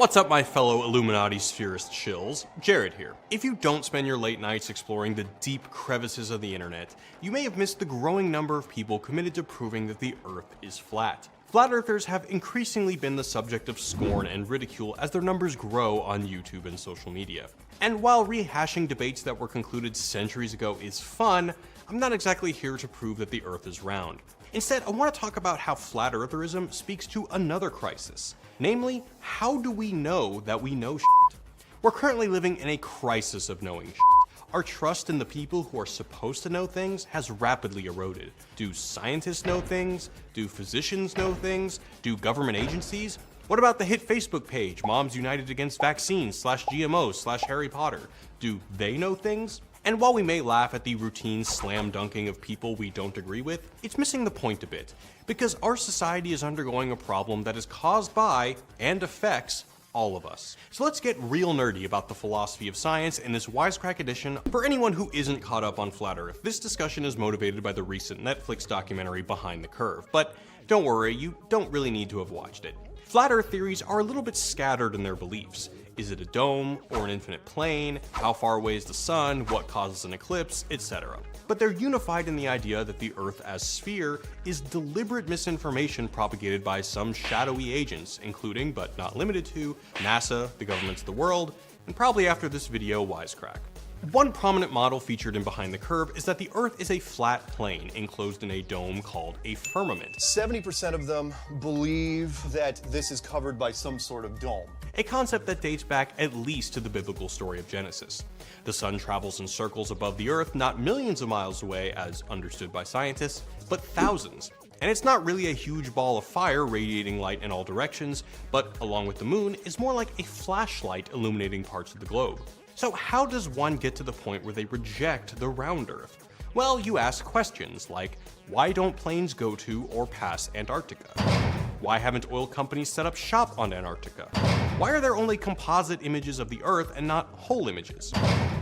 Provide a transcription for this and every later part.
What's up, my fellow Illuminati spherist shills? Jared here. If you don't spend your late nights exploring the deep crevices of the internet, you may have missed the growing number of people committed to proving that the Earth is flat. Flat Earthers have increasingly been the subject of scorn and ridicule as their numbers grow on YouTube and social media. And while rehashing debates that were concluded centuries ago is fun, I'm not exactly here to prove that the Earth is round. Instead, I want to talk about how Flat Eartherism speaks to another crisis. Namely, how do we know that we know shit? We're currently living in a crisis of knowing shit. Our trust in the people who are supposed to know things has rapidly eroded. Do scientists know things? Do physicians know things? Do government agencies? What about the hit Facebook page, Moms United Against Vaccines /GMOs /Harry Potter? Do they know things? And while we may laugh at the routine slam dunking of people we don't agree with, it's missing the point a bit, because our society is undergoing a problem that is caused by and affects all of us. So let's get real nerdy about the philosophy of science in this wisecrack edition. For anyone who isn't caught up on Flat Earth, this discussion is motivated by the recent Netflix documentary Behind the Curve, but don't worry, you don't really need to have watched it. Flat Earth theories are a little bit scattered in their beliefs. Is it a dome or an infinite plane? How far away is the sun? What causes an eclipse? Etc. But they're unified in the idea that the Earth as sphere is deliberate misinformation propagated by some shadowy agents, including, but not limited to, NASA, the governments of the world, and probably after this video, Wisecrack. One prominent model featured in Behind the Curve is that the Earth is a flat plane enclosed in a dome called a firmament. 70% of them believe that this is covered by some sort of dome. A concept that dates back at least to the biblical story of Genesis. The sun travels in circles above the Earth, not millions of miles away as understood by scientists, but thousands. And it's not really a huge ball of fire radiating light in all directions, but along with the moon, is more like a flashlight illuminating parts of the globe. So how does one get to the point where they reject the round Earth? Well, you ask questions like, why don't planes go to or pass Antarctica? Why haven't oil companies set up shop on Antarctica? Why are there only composite images of the Earth and not whole images?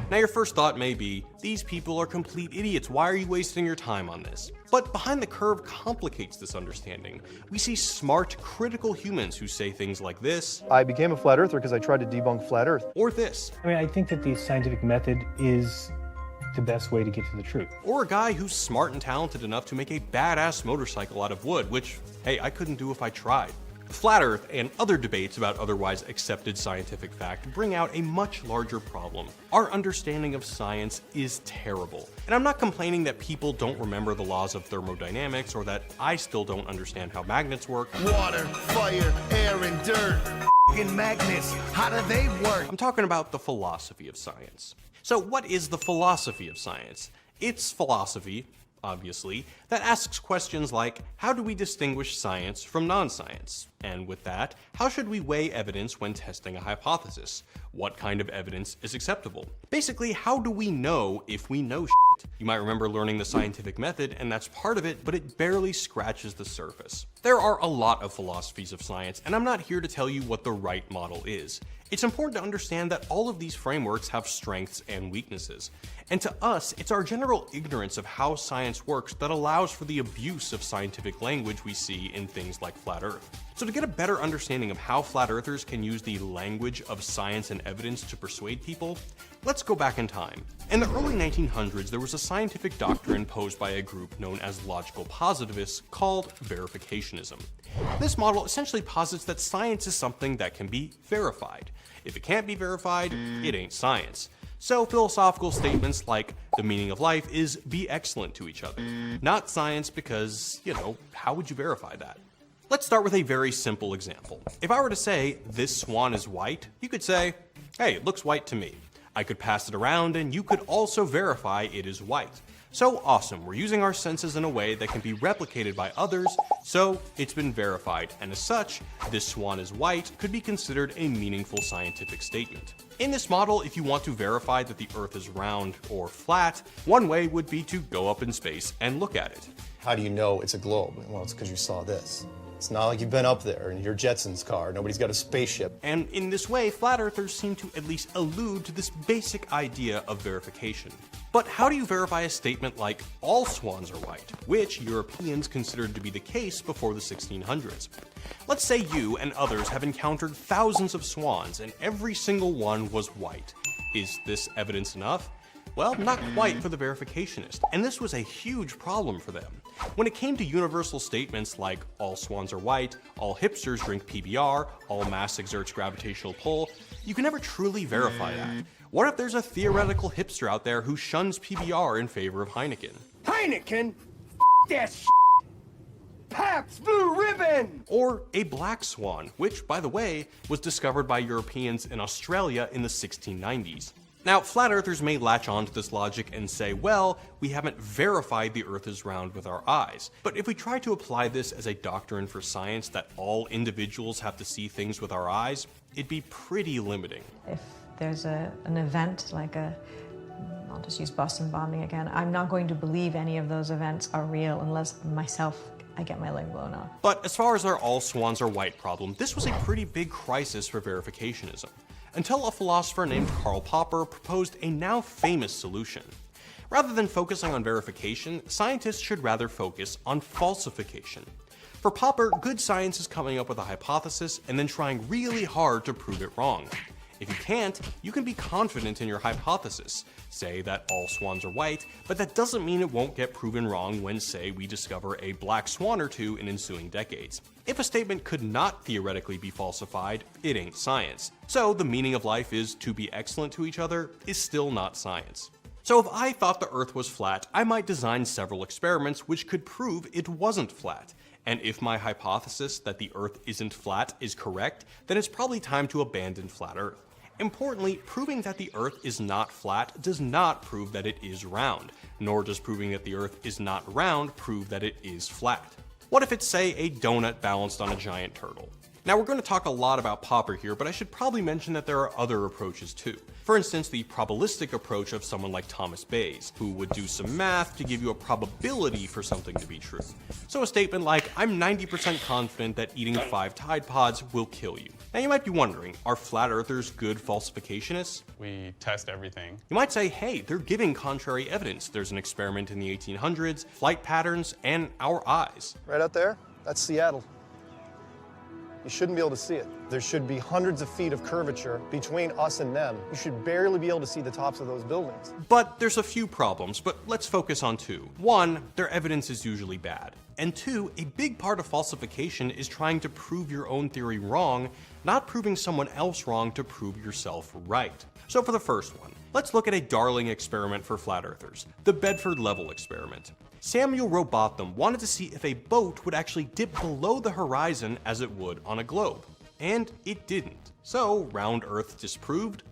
Now your first thought may be, these people are complete idiots, why are you wasting your time on this? But Behind the Curve complicates this understanding. We see smart, critical humans who say things like this. I became a flat earther because I tried to debunk flat Earth. Or this. I think that the scientific method is the best way to get to the truth. Or a guy who's smart and talented enough to make a badass motorcycle out of wood, which, hey, I couldn't do if I tried. Flat Earth and other debates about otherwise accepted scientific fact bring out a much larger problem. Our understanding of science is terrible. And I'm not complaining that people don't remember the laws of thermodynamics or that I still don't understand how magnets work. Water, fire, air, and dirt. F***ing magnets, how do they work? I'm talking about the philosophy of science. So what is the philosophy of science? It's philosophy, obviously, that asks questions like, how do we distinguish science from non-science? And with that, how should we weigh evidence when testing a hypothesis? What kind of evidence is acceptable? Basically, how do we know if we know shit? You might remember learning the scientific method, and that's part of it, but it barely scratches the surface. There are a lot of philosophies of science, and I'm not here to tell you what the right model is. It's important to understand that all of these frameworks have strengths and weaknesses. And to us, it's our general ignorance of how science works that allows for the abuse of scientific language we see in things like Flat Earth. So to get a better understanding of how Flat Earthers can use the language of science and evidence to persuade people, let's go back in time. In the early 1900s, there was a scientific doctrine posed by a group known as logical positivists called verificationism. This model essentially posits that science is something that can be verified. If it can't be verified, it ain't science. So philosophical statements like the meaning of life is be excellent to each other. Not science because, how would you verify that? Let's start with a very simple example. If I were to say, this swan is white, you could say, hey, it looks white to me. I could pass it around and you could also verify it is white. So awesome, we're using our senses in a way that can be replicated by others, so it's been verified, and as such, this swan is white could be considered a meaningful scientific statement. In this model, if you want to verify that the Earth is round or flat, one way would be to go up in space and look at it. How do you know it's a globe? Well, it's because you saw this. It's not like you've been up there in your Jetsons car. Nobody's got a spaceship. And in this way, flat earthers seem to at least allude to this basic idea of verification. But how do you verify a statement like all swans are white, which Europeans considered to be the case before the 1600s? Let's say you and others have encountered thousands of swans and every single one was white. Is this evidence enough? Well, not quite for the verificationist, and this was a huge problem for them. When it came to universal statements like all swans are white, all hipsters drink PBR, all mass exerts gravitational pull, you can never truly verify that. What if there's a theoretical hipster out there who shuns PBR in favor of Heineken? Heineken? That shit. Pabst Blue Ribbon! Or a black swan, which, by the way, was discovered by Europeans in Australia in the 1690s. Now, flat earthers may latch on to this logic and say, well, we haven't verified the Earth is round with our eyes. But if we try to apply this as a doctrine for science that all individuals have to see things with our eyes, it'd be pretty limiting. If there's an event like I'll just use Boston bombing again, I'm not going to believe any of those events are real unless I get my leg blown off. But as far as our all swans are white problem, this was a pretty big crisis for verificationism, until a philosopher named Karl Popper proposed a now famous solution. Rather than focusing on verification, scientists should rather focus on falsification. For Popper, good science is coming up with a hypothesis and then trying really hard to prove it wrong. If you can't, you can be confident in your hypothesis. Say that all swans are white, but that doesn't mean it won't get proven wrong when, say, we discover a black swan or two in ensuing decades. If a statement could not theoretically be falsified, it ain't science. So the meaning of life is to be excellent to each other is still not science. So if I thought the Earth was flat, I might design several experiments which could prove it wasn't flat. And if my hypothesis that the Earth isn't flat is correct, then it's probably time to abandon flat Earth. Importantly, proving that the Earth is not flat does not prove that it is round, nor does proving that the Earth is not round prove that it is flat. What if it's, say, a donut balanced on a giant turtle? Now, we're going to talk a lot about Popper here, but I should probably mention that there are other approaches too. For instance, the probabilistic approach of someone like Thomas Bayes, who would do some math to give you a probability for something to be true. So a statement like, I'm 90% confident that eating 5 Tide Pods will kill you. Now you might be wondering, are flat earthers good falsificationists? We test everything. You might say, hey, they're giving contrary evidence. There's an experiment in the 1800s, flight patterns, and our eyes. Right out there, that's Seattle. You shouldn't be able to see it. There should be hundreds of feet of curvature between us and them. You should barely be able to see the tops of those buildings. But there's a few problems, but let's focus on 2. 1, their evidence is usually bad. And 2, a big part of falsification is trying to prove your own theory wrong, not proving someone else wrong to prove yourself right. So for the first one, let's look at a darling experiment for flat earthers, the Bedford Level experiment. Samuel Rowbotham wanted to see if a boat would actually dip below the horizon as it would on a globe. And it didn't. So, round Earth disproved?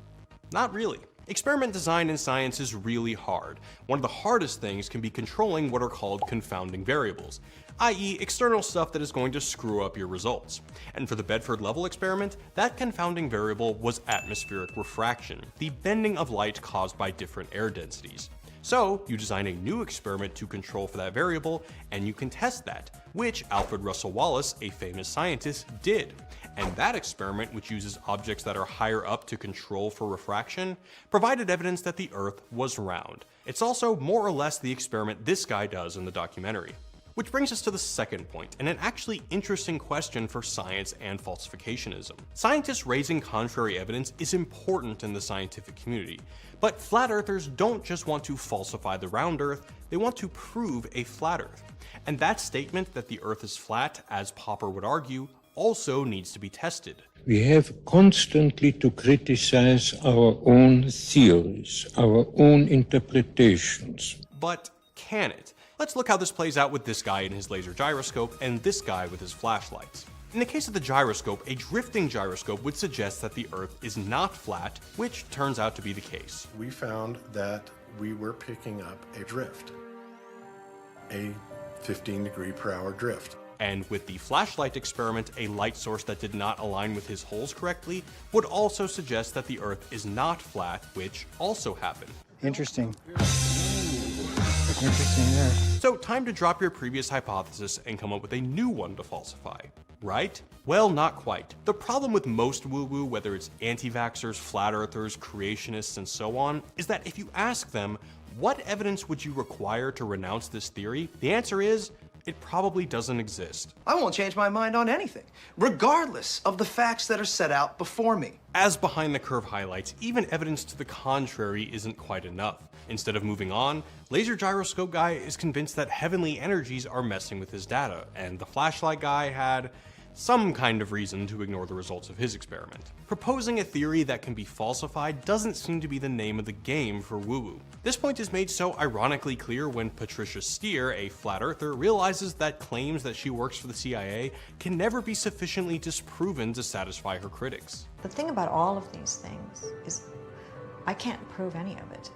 Not really. Experiment design in science is really hard. One of the hardest things can be controlling what are called confounding variables, i.e. external stuff that is going to screw up your results. And for the Bedford Level experiment, that confounding variable was atmospheric refraction, the bending of light caused by different air densities. So, you design a new experiment to control for that variable, and you can test that, which Alfred Russel Wallace, a famous scientist, did. And that experiment, which uses objects that are higher up to control for refraction, provided evidence that the Earth was round. It's also more or less the experiment this guy does in the documentary. Which brings us to the second point, and an actually interesting question for science and falsificationism. Scientists raising contrary evidence is important in the scientific community, but flat earthers don't just want to falsify the round Earth, they want to prove a flat Earth. And that statement that the Earth is flat, as Popper would argue, also needs to be tested. We have constantly to criticize our own theories, our own interpretations. But can it? Let's look how this plays out with this guy in his laser gyroscope and this guy with his flashlights. In the case of the gyroscope, a drifting gyroscope would suggest that the Earth is not flat, which turns out to be the case. We found that we were picking up a drift, a 15-degree-per-hour drift. And with the flashlight experiment, a light source that did not align with his holes correctly would also suggest that the Earth is not flat, which also happened. Interesting. Interesting there. So time to drop your previous hypothesis and come up with a new one to falsify, right? Well, not quite. The problem with most woo-woo, whether it's anti-vaxxers, flat earthers, creationists, and so on, is that if you ask them, what evidence would you require to renounce this theory? The answer is, it probably doesn't exist. I won't change my mind on anything, regardless of the facts that are set out before me. As Behind the Curve highlights, even evidence to the contrary isn't quite enough. Instead of moving on, Laser Gyroscope Guy is convinced that heavenly energies are messing with his data, and the Flashlight Guy had some kind of reason to ignore the results of his experiment. Proposing a theory that can be falsified doesn't seem to be the name of the game for woo-woo. This point is made so ironically clear when Patricia Steer, a flat earther, realizes that claims that she works for the CIA can never be sufficiently disproven to satisfy her critics. The thing about all of these things is I can't prove any of it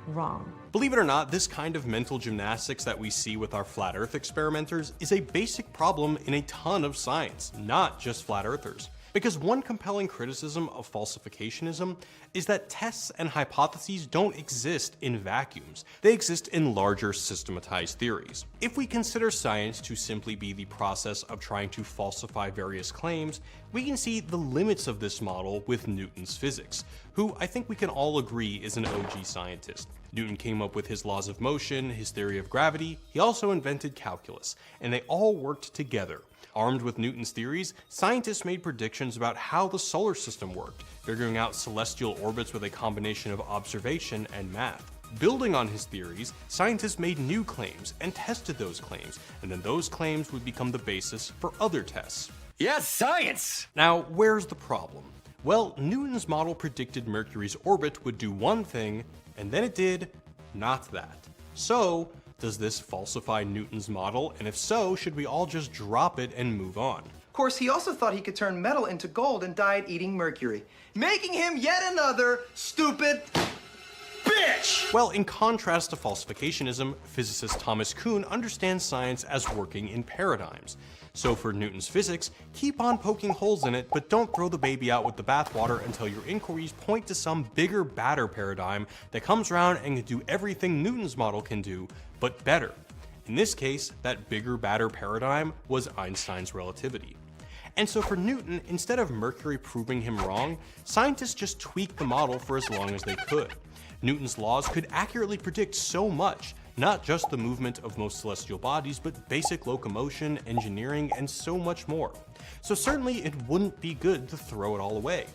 wrong. Believe it or not, this kind of mental gymnastics that we see with our flat earth experimenters is a basic problem in a ton of science, not just flat earthers. Because one compelling criticism of falsificationism is that tests and hypotheses don't exist in vacuums. They exist in larger systematized theories. If we consider science to simply be the process of trying to falsify various claims, we can see the limits of this model with Newton's physics, who I think we can all agree is an OG scientist. Newton came up with his laws of motion, his theory of gravity, he also invented calculus, and they all worked together. Armed with Newton's theories, scientists made predictions about how the solar system worked, figuring out celestial orbits with a combination of observation and math. Building on his theories, scientists made new claims and tested those claims, and then those claims would become the basis for other tests. Yes, science! Now, where's the problem? Well, Newton's model predicted Mercury's orbit would do one thing, and then it did not that. So, does this falsify Newton's model? And if so, should we all just drop it and move on? Of course, he also thought he could turn metal into gold and died eating mercury, making him yet another stupid bitch! Well, in contrast to falsificationism, physicist Thomas Kuhn understands science as working in paradigms. So for Newton's physics, keep on poking holes in it, but don't throw the baby out with the bathwater until your inquiries point to some bigger, badder paradigm that comes around and can do everything Newton's model can do, but better. In this case, that bigger, badder paradigm was Einstein's relativity. And so for Newton, instead of Mercury proving him wrong, scientists just tweaked the model for as long as they could. Newton's laws could accurately predict so much, not just the movement of most celestial bodies, but basic locomotion, engineering, and so much more. So certainly it wouldn't be good to throw it all away.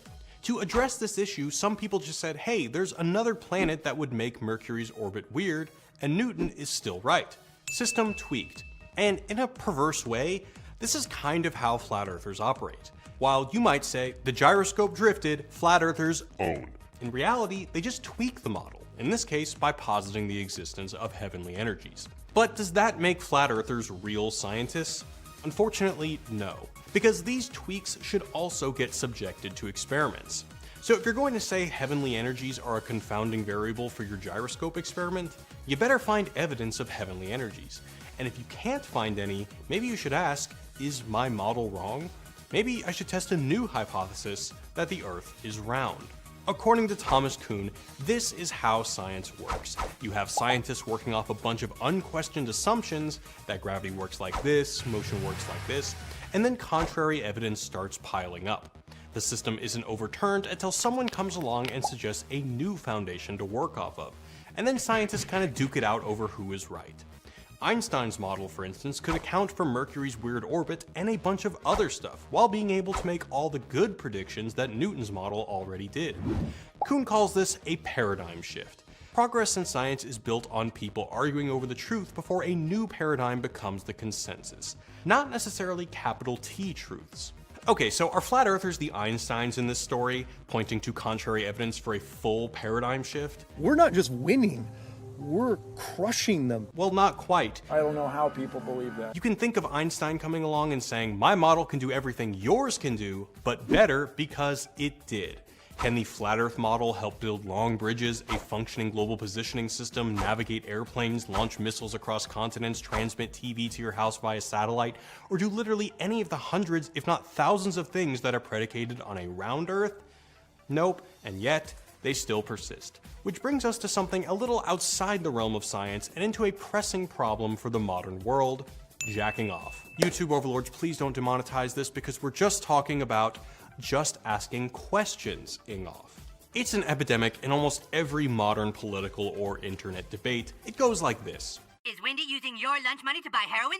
To address this issue, some people just said, hey, there's another planet that would make Mercury's orbit weird, and Newton is still right. System tweaked. And in a perverse way, this is kind of how flat earthers operate. While you might say, the gyroscope drifted, flat earthers own. In reality, they just tweak the model, in this case by positing the existence of heavenly energies. But does that make flat earthers real scientists? Unfortunately, no, because these tweaks should also get subjected to experiments. So if you're going to say heavenly energies are a confounding variable for your gyroscope experiment, you better find evidence of heavenly energies. And if you can't find any, maybe you should ask, is my model wrong? Maybe I should test a new hypothesis that the Earth is round. According to Thomas Kuhn, this is how science works. You have scientists working off a bunch of unquestioned assumptions that gravity works like this, motion works like this, and then contrary evidence starts piling up. The system isn't overturned until someone comes along and suggests a new foundation to work off of, and then scientists kind of duke it out over who is right. Einstein's model, for instance, could account for Mercury's weird orbit and a bunch of other stuff, while being able to make all the good predictions that Newton's model already did. Kuhn calls this a paradigm shift. Progress in science is built on people arguing over the truth before a new paradigm becomes the consensus, not necessarily capital T truths. Okay, so are flat earthers the Einsteins in this story, pointing to contrary evidence for a full paradigm shift? We're not just winning, we're crushing them. Well, not quite. I don't know how people believe that. You can think of Einstein coming along and saying, my model can do everything yours can do, but better because it did. Can the flat earth model help build long bridges, a functioning global positioning system, navigate airplanes, launch missiles across continents, transmit TV to your house via satellite, or do literally any of the hundreds, if not thousands of things that are predicated on a round earth? Nope, and yet, they still persist. Which brings us to something a little outside the realm of science and into a pressing problem for the modern world: jacking off. YouTube overlords, please don't demonetize this because we're just talking about just asking questions-ing off. It's an epidemic in almost every modern political or internet debate. It goes like this. Is Wendy using your lunch money to buy heroin?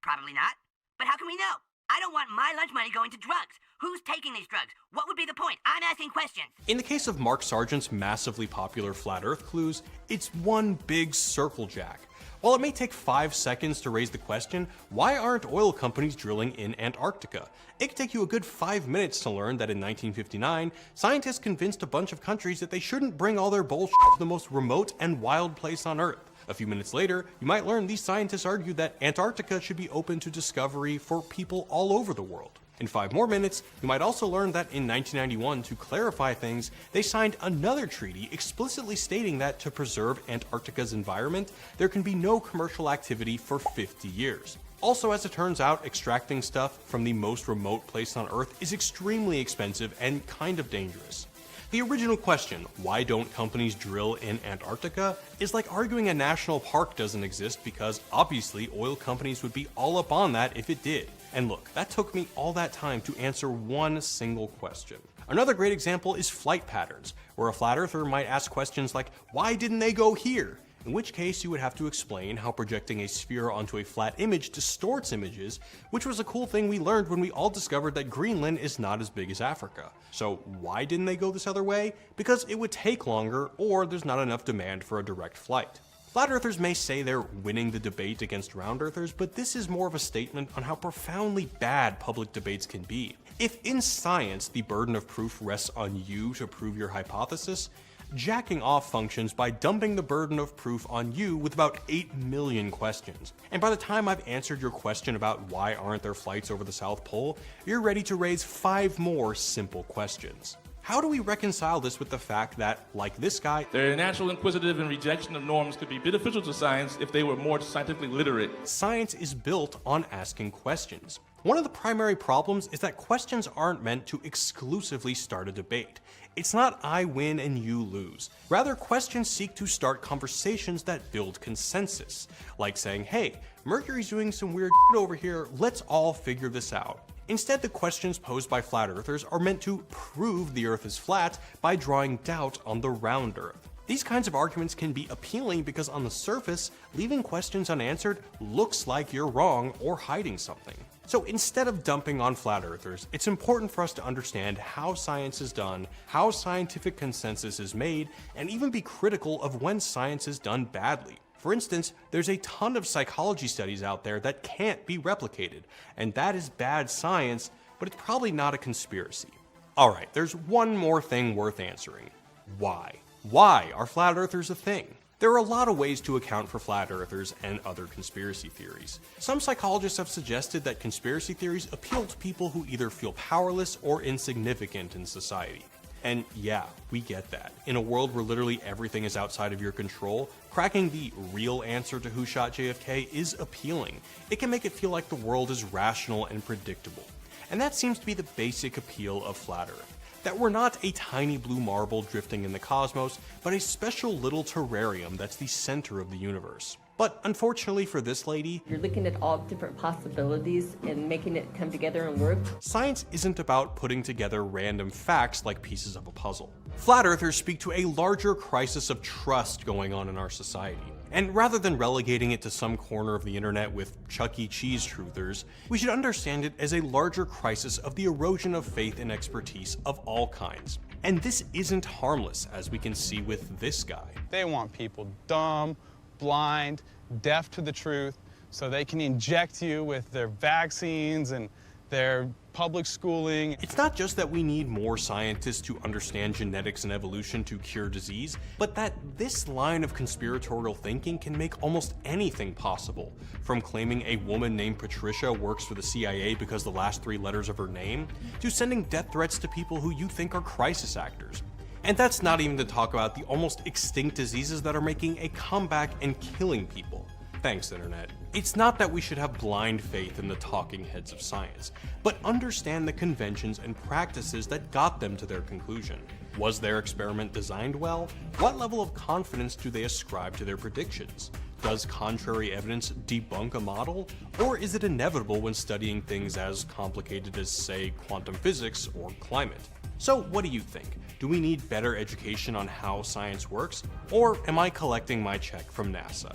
Probably not. But how can we know? I don't want my lunch money going to drugs. Who's taking these drugs? What would be the point? I'm asking questions. In the case of Mark Sargent's massively popular Flat Earth clues, it's one big circle jack. While it may take 5 seconds to raise the question, why aren't oil companies drilling in Antarctica? It could take you a good 5 minutes to learn that in 1959, scientists convinced a bunch of countries that they shouldn't bring all their bullshit to the most remote and wild place on Earth. A few minutes later, you might learn these scientists argued that Antarctica should be open to discovery for people all over the world. In 5 more minutes, you might also learn that in 1991, to clarify things, they signed another treaty explicitly stating that to preserve Antarctica's environment, there can be no commercial activity for 50 years. Also, as it turns out, extracting stuff from the most remote place on Earth is extremely expensive and kind of dangerous. The original question, why don't companies drill in Antarctica, is like arguing a national park doesn't exist because obviously oil companies would be all up on that if it did. And look, that took me all that time to answer one single question. Another great example is flight patterns, where a flat earther might ask questions like, why didn't they go here? In which case you would have to explain how projecting a sphere onto a flat image distorts images, which was a cool thing we learned when we all discovered that Greenland is not as big as Africa. So why didn't they go this other way? Because it would take longer, or there's not enough demand for a direct flight. Flat earthers may say they're winning the debate against round earthers, but this is more of a statement on how profoundly bad public debates can be. If in science the burden of proof rests on you to prove your hypothesis, jacking off functions by dumping the burden of proof on you with about 8 million questions. And by the time I've answered your question about why aren't there flights over the South Pole, you're ready to raise 5 more simple questions. How do we reconcile this with the fact that, like this guy, their natural inquisitive and rejection of norms could be beneficial to science if they were more scientifically literate? Science is built on asking questions. One of the primary problems is that questions aren't meant to exclusively start a debate. It's not I win and you lose. Rather, questions seek to start conversations that build consensus. Like saying, hey, Mercury's doing some weird shit over here, let's all figure this out. Instead, the questions posed by flat earthers are meant to prove the Earth is flat by drawing doubt on the round Earth. These kinds of arguments can be appealing because on the surface, leaving questions unanswered looks like you're wrong or hiding something. So instead of dumping on flat earthers, it's important for us to understand how science is done, how scientific consensus is made, and even be critical of when science is done badly. For instance, there's a ton of psychology studies out there that can't be replicated, and that is bad science, but it's probably not a conspiracy. Alright, there's one more thing worth answering. Why? Why are flat earthers a thing? There are a lot of ways to account for flat earthers and other conspiracy theories. Some psychologists have suggested that conspiracy theories appeal to people who either feel powerless or insignificant in society. And yeah, we get that. In a world where literally everything is outside of your control, cracking the real answer to who shot JFK is appealing. It can make it feel like the world is rational and predictable. And that seems to be the basic appeal of Flat Earth. That we're not a tiny blue marble drifting in the cosmos, but a special little terrarium that's the center of the universe. But unfortunately for this lady, you're looking at all different possibilities and making it come together and work. Science isn't about putting together random facts like pieces of a puzzle. Flat Earthers speak to a larger crisis of trust going on in our society. And rather than relegating it to some corner of the internet with Chuck E. Cheese truthers, we should understand it as a larger crisis of the erosion of faith and expertise of all kinds. And this isn't harmless, as we can see with this guy. They want people dumb, blind, deaf to the truth, so they can inject you with their vaccines and their public schooling. It's not just that we need more scientists to understand genetics and evolution to cure disease, but that this line of conspiratorial thinking can make almost anything possible, from claiming a woman named Patricia works for the CIA because the last 3 letters of her name, to sending death threats to people who you think are crisis actors. And that's not even to talk about the almost extinct diseases that are making a comeback and killing people. Thanks, Internet. It's not that we should have blind faith in the talking heads of science, but understand the conventions and practices that got them to their conclusion. Was their experiment designed well? What level of confidence do they ascribe to their predictions? Does contrary evidence debunk a model? Or is it inevitable when studying things as complicated as, say, quantum physics or climate? So what do you think? Do we need better education on how science works? Or am I collecting my check from NASA?